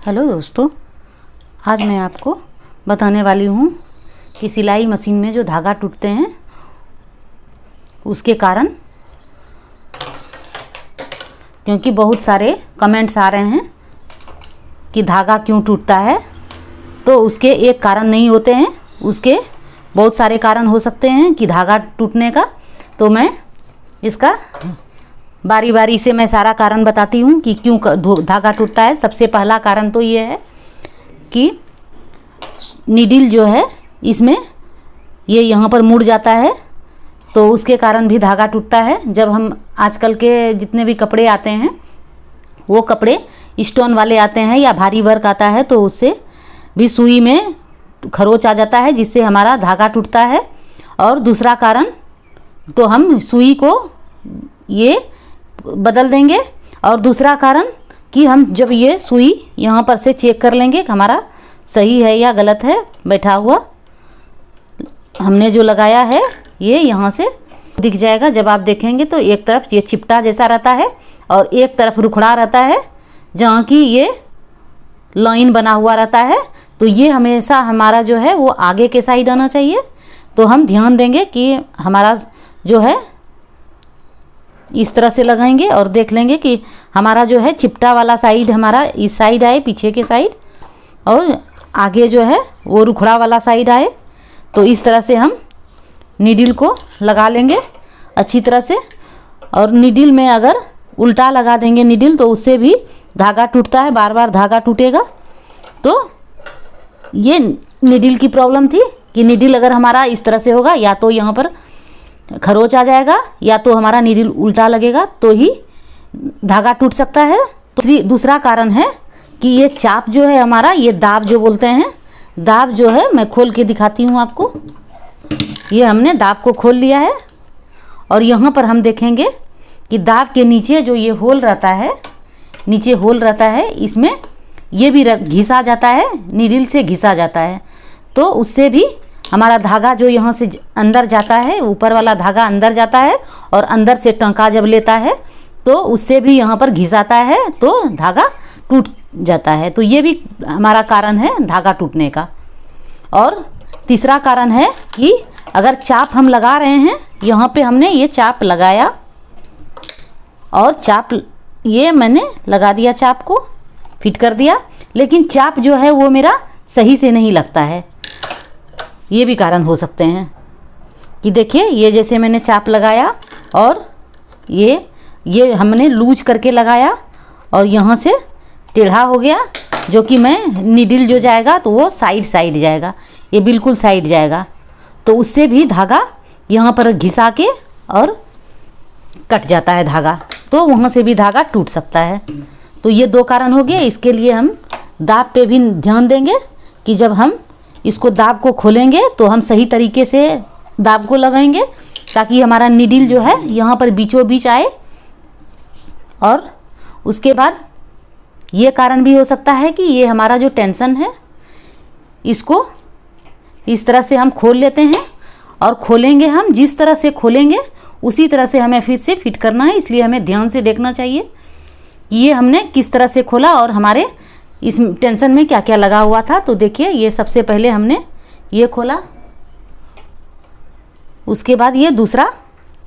Hello दोस्तों, आज मैं आपको बताने वाली हूँ कि सिलाई मशीन में जो धागा टूटते हैं उसके कारण, क्योंकि बहुत सारे कमेंट्स आ रहे हैं कि धागा क्यों टूटता है। तो उसके एक कारण नहीं होते हैं, उसके बहुत सारे कारण हो सकते हैं कि धागा टूटने का। तो मैं इसका बारी बारी से मैं सारा कारण बताती हूँ कि क्यों धागा टूटता है। सबसे पहला कारण तो ये है कि नीडल जो है इसमें ये यहाँ पर मुड़ जाता है, तो उसके कारण भी धागा टूटता है। जब हम आजकल के जितने भी कपड़े आते हैं वो कपड़े स्टोन वाले आते हैं या भारी वर्क आता है, तो उससे भी सुई में खरोच आ जाता है, जिससे हमारा धागा टूटता है। और दूसरा कारण तो हम सुई को ये बदल देंगे। और दूसरा कारण कि हम जब ये सुई यहाँ पर से चेक कर लेंगे कि हमारा सही है या गलत है, बैठा हुआ हमने जो लगाया है ये यहाँ से दिख जाएगा। जब आप देखेंगे तो एक तरफ ये चिपटा जैसा रहता है और एक तरफ रुखड़ा रहता है, जहाँ की ये लाइन बना हुआ रहता है। तो ये हमेशा हमारा जो है वो आगे के साइड आना चाहिए। तो हम ध्यान देंगे कि हमारा जो है इस तरह से लगाएंगे और देख लेंगे कि हमारा जो है चिपटा वाला साइड हमारा इस साइड आए, पीछे के साइड, और आगे जो है वो रुखड़ा वाला साइड आए। तो इस तरह से हम नीडल को लगा लेंगे अच्छी तरह से। और नीडल में अगर उल्टा लगा देंगे नीडल तो उससे भी धागा टूटता है, बार बार धागा टूटेगा। तो ये नीडल की प्रॉब्लम थी कि नीडल अगर हमारा इस तरह से होगा, या तो यहाँ पर खरोच आ जाएगा या तो हमारा नीडल उल्टा लगेगा, तो ही धागा टूट सकता है। तो दूसरा कारण है कि ये चाप जो है हमारा, ये दाब जो बोलते हैं, दाब जो है मैं खोल के दिखाती हूँ आपको। ये हमने दाब को खोल लिया है और यहाँ पर हम देखेंगे कि दाब के नीचे जो ये होल रहता है, नीचे होल रहता है, इसमें ये भी घिसा जाता है, नीडल से घिसा जाता है। तो उससे भी हमारा धागा जो यहाँ से अंदर जाता है, ऊपर वाला धागा अंदर जाता है और अंदर से टाँका जब लेता है तो उससे भी यहाँ पर घिसाता है, तो धागा टूट जाता है। तो ये भी हमारा कारण है धागा टूटने का। और तीसरा कारण है कि अगर चाप हम लगा रहे हैं, यहाँ पे हमने ये चाप लगाया और चाप ये मैंने लगा दिया, चाप को फिट कर दिया, लेकिन चाप जो है वो मेरा सही से नहीं लगता है। ये भी कारण हो सकते हैं कि देखिए ये जैसे मैंने चाप लगाया और ये हमने लूज करके लगाया और यहाँ से टेढ़ा हो गया, जो कि मैं नीडल जो जाएगा तो वो साइड जाएगा, ये बिल्कुल साइड जाएगा। तो उससे भी धागा यहाँ पर घिसा के और कट जाता है धागा, तो वहाँ से भी धागा टूट सकता है। तो ये दो कारण हो गए। इसके लिए हम दाब पे भी ध्यान देंगे कि जब हम इसको दाब को खोलेंगे तो हम सही तरीके से दाब को लगाएंगे, ताकि हमारा नीडल जो है यहाँ पर बीचों बीच आए। और उसके बाद ये कारण भी हो सकता है कि ये हमारा जो टेंशन है इसको इस तरह से हम खोल लेते हैं, और खोलेंगे हम जिस तरह से खोलेंगे उसी तरह से हमें फिर से फिट करना है। इसलिए हमें ध्यान से देखना चाहिए कि ये हमने किस तरह से खोला और हमारे इस टेंशन में क्या क्या लगा हुआ था। तो देखिए ये सबसे पहले हमने ये खोला, उसके बाद ये दूसरा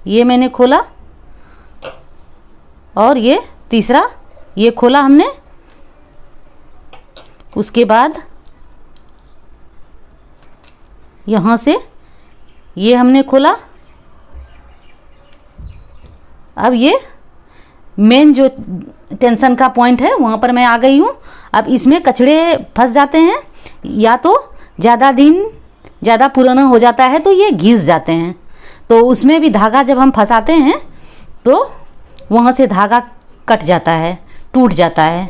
ये मैंने खोला, और ये तीसरा ये खोला हमने। उसके बाद यहाँ से ये हमने खोला। अब ये मेन जो टेंशन का पॉइंट है वहाँ पर मैं आ गई हूँ। अब इसमें कचड़े फंस जाते हैं, या तो ज़्यादा पुराना हो जाता है तो ये घिस जाते हैं। तो उसमें भी धागा जब हम फंसाते हैं तो वहाँ से धागा कट जाता है, टूट जाता है,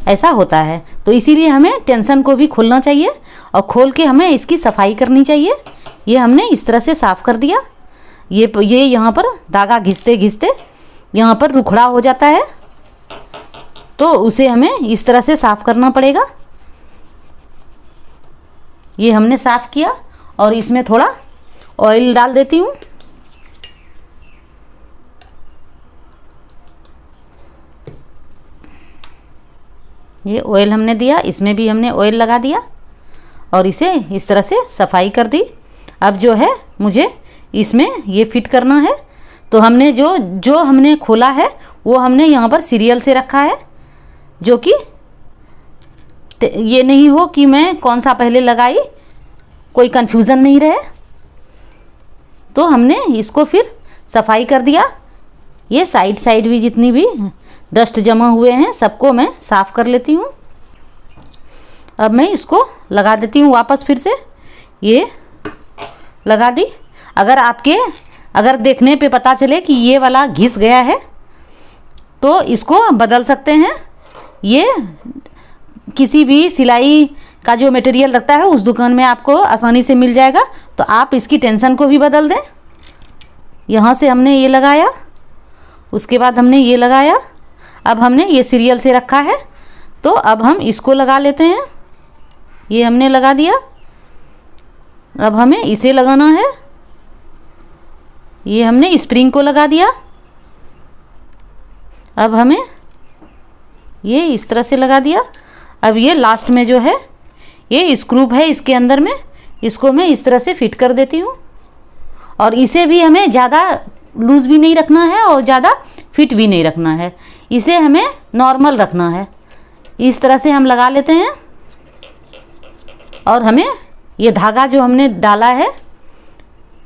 ऐसा होता है। तो इसीलिए हमें टेंशन को भी खोलना चाहिए और खोल के हमें इसकी सफाई करनी चाहिए। ये हमने इस तरह से साफ़ कर दिया। ये यहाँ पर धागा घिसते घिसते यहाँ पर रुखड़ा हो जाता है, तो उसे हमें इस तरह से साफ़ करना पड़ेगा। ये हमने साफ़ किया और इसमें थोड़ा ऑयल डाल देती हूँ। ये ऑयल हमने दिया, इसमें भी हमने ऑयल लगा दिया और इसे इस तरह से सफाई कर दी। अब जो है मुझे इसमें ये फिट करना है। तो हमने जो हमने खोला है वो हमने यहाँ पर सीरियल से रखा है, जो कि ये नहीं हो कि मैं कौन सा पहले लगाई, कोई कंफ्यूजन नहीं रहे। तो हमने इसको फिर सफाई कर दिया। ये साइड भी जितनी भी डस्ट जमा हुए हैं सबको मैं साफ़ कर लेती हूँ। अब मैं इसको लगा देती हूँ वापस फिर से। ये लगा दी। अगर देखने पे पता चले कि ये वाला घिस गया है तो इसको बदल सकते हैं। ये किसी भी सिलाई का जो मटेरियल लगता है उस दुकान में आपको आसानी से मिल जाएगा। तो आप इसकी टेंशन को भी बदल दें। यहाँ से हमने ये लगाया, उसके बाद हमने ये लगाया। अब हमने ये सीरियल से रखा है तो अब हम इसको लगा लेते हैं। ये हमने लगा दिया। अब हमें इसे लगाना है। ये हमने स्प्रिंग को लगा दिया। अब हमें ये इस तरह से लगा दिया। अब ये लास्ट में जो है ये स्क्रू है इसके अंदर में, इसको मैं इस तरह से फिट कर देती हूँ। और इसे भी हमें ज़्यादा लूज़ भी नहीं रखना है और ज़्यादा फिट भी नहीं रखना है, इसे हमें नॉर्मल रखना है। इस तरह से हम लगा लेते हैं। और हमें ये धागा जो हमने डाला है,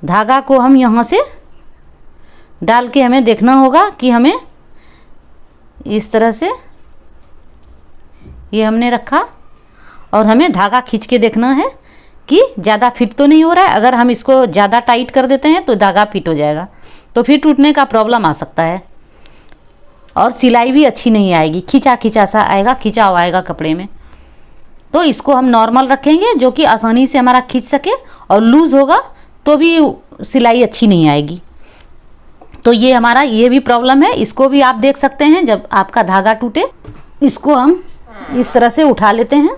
धागा को हम यहाँ से डाल के हमें देखना होगा कि हमें इस तरह से ये हमने रखा और हमें धागा खींच के देखना है कि ज़्यादा फिट तो नहीं हो रहा है। अगर हम इसको ज़्यादा टाइट कर देते हैं तो धागा फिट हो जाएगा, तो फिर टूटने का प्रॉब्लम आ सकता है और सिलाई भी अच्छी नहीं आएगी, खिंचा सा आएगा, खिंचाव आएगा कपड़े में। तो इसको हम नॉर्मल रखेंगे जो कि आसानी से हमारा खींच सके, और लूज़ होगा तो भी सिलाई अच्छी नहीं आएगी। तो ये हमारा ये भी प्रॉब्लम है, इसको भी आप देख सकते हैं। जब आपका धागा टूटे इसको हम इस तरह से उठा लेते हैं।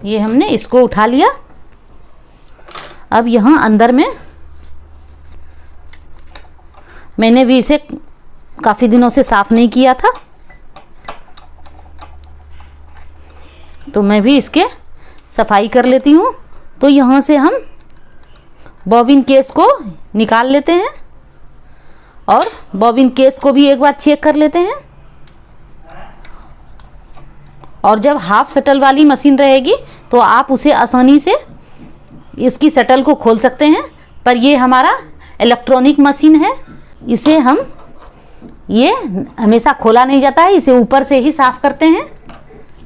ये हमने इसको उठा लिया। अब यहाँ अंदर में मैंने भी इसे काफ़ी दिनों से साफ़ नहीं किया था, तो मैं भी इसके सफाई कर लेती हूँ। तो यहाँ से हम बॉबिन केस को निकाल लेते हैं और बॉबिन केस को भी एक बार चेक कर लेते हैं। और जब हाफ शटल वाली मशीन रहेगी तो आप उसे आसानी से इसकी शटल को खोल सकते हैं। पर ये हमारा इलेक्ट्रॉनिक मशीन है, इसे हम ये हमेशा खोला नहीं जाता है, इसे ऊपर से ही साफ़ करते हैं।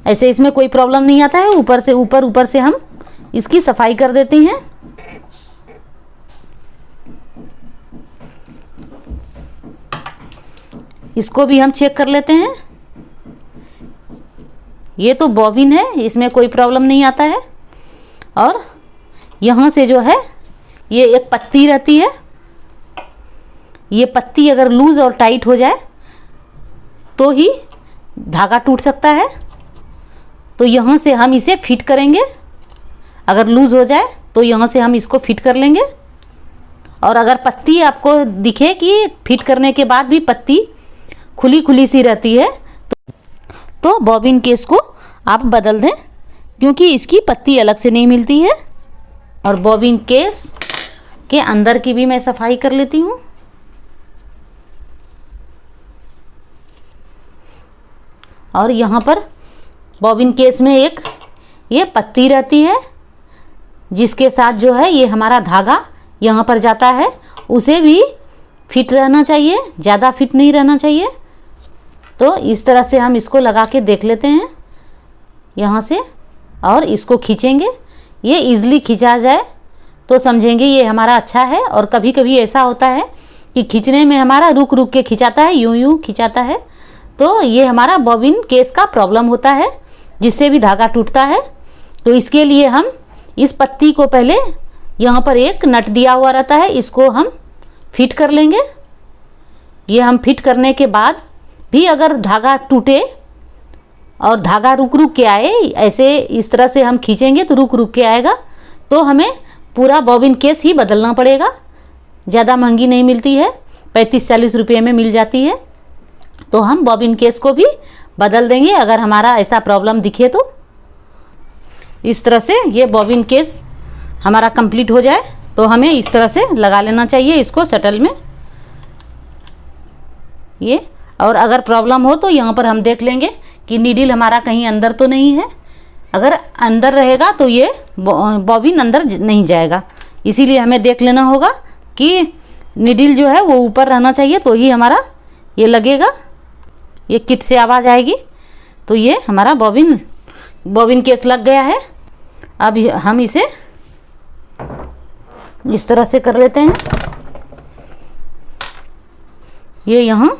ऐसे इसमें कोई प्रॉब्लम नहीं आता है, ऊपर से हम इसकी सफाई कर देते हैं। इसको भी हम चेक कर लेते हैं। ये तो बॉबिन है, इसमें कोई प्रॉब्लम नहीं आता है। और यहाँ से जो है ये एक पत्ती रहती है, ये पत्ती अगर लूज़ और टाइट हो जाए तो ही धागा टूट सकता है। तो यहाँ से हम इसे फिट करेंगे। अगर लूज़ हो जाए तो यहाँ से हम इसको फिट कर लेंगे। और अगर पत्ती आपको दिखे कि फिट करने के बाद भी पत्ती खुली सी रहती है तो बॉबिन केस को आप बदल दें, क्योंकि इसकी पत्ती अलग से नहीं मिलती है। और बॉबिन केस के अंदर की भी मैं सफाई कर लेती हूँ। और यहाँ पर बॉबिन केस में एक ये पत्ती रहती है जिसके साथ जो है ये हमारा धागा यहाँ पर जाता है, उसे भी फिट रहना चाहिए, ज़्यादा फिट नहीं रहना चाहिए। तो इस तरह से हम इसको लगा के देख लेते हैं यहाँ से, और इसको खींचेंगे। ये इजीली खींचा जाए तो समझेंगे ये हमारा अच्छा है। और कभी कभी ऐसा होता है कि खींचने में हमारा रुक के खिंचाता है, यूं खिंचाता है, तो ये हमारा बॉबिन केस का प्रॉब्लम होता है, जिससे भी धागा टूटता है। तो इसके लिए हम इस पत्ती को पहले, यहाँ पर एक नट दिया हुआ रहता है, इसको हम फिट कर लेंगे। ये हम फिट करने के बाद भी अगर धागा टूटे और धागा रुक के आए, ऐसे इस तरह से हम खींचेंगे तो रुक के आएगा, तो हमें पूरा बॉबिन केस ही बदलना पड़ेगा। ज़्यादा महंगी नहीं मिलती है, 35-40 रुपये में मिल जाती है। तो हम बॉबिन केस को भी बदल देंगे अगर हमारा ऐसा प्रॉब्लम दिखे तो। इस तरह से ये बॉबिन केस हमारा कंप्लीट हो जाए तो हमें इस तरह से लगा लेना चाहिए इसको शटल में ये। और अगर प्रॉब्लम हो तो यहाँ पर हम देख लेंगे कि नीडल हमारा कहीं अंदर तो नहीं है। अगर अंदर रहेगा तो ये बॉबिन अंदर नहीं जाएगा, इसीलिए हमें देख लेना होगा कि नीडल जो है वो ऊपर रहना चाहिए तो ही हमारा ये लगेगा। ये किट से आवाज़ आएगी तो ये हमारा बॉबिन केस लग गया है। अब हम इसे इस तरह से कर लेते हैं। ये यहाँ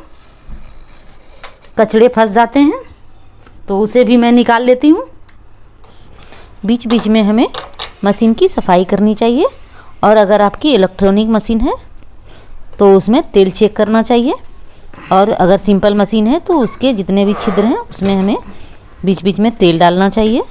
कचड़े फंस जाते हैं तो उसे भी मैं निकाल लेती हूँ। बीच बीच में हमें मशीन की सफाई करनी चाहिए। और अगर आपकी इलेक्ट्रॉनिक मशीन है तो उसमें तेल चेक करना चाहिए। और अगर सिंपल मशीन है तो उसके जितने भी छिद्र हैं उसमें हमें बीच बीच में तेल डालना चाहिए।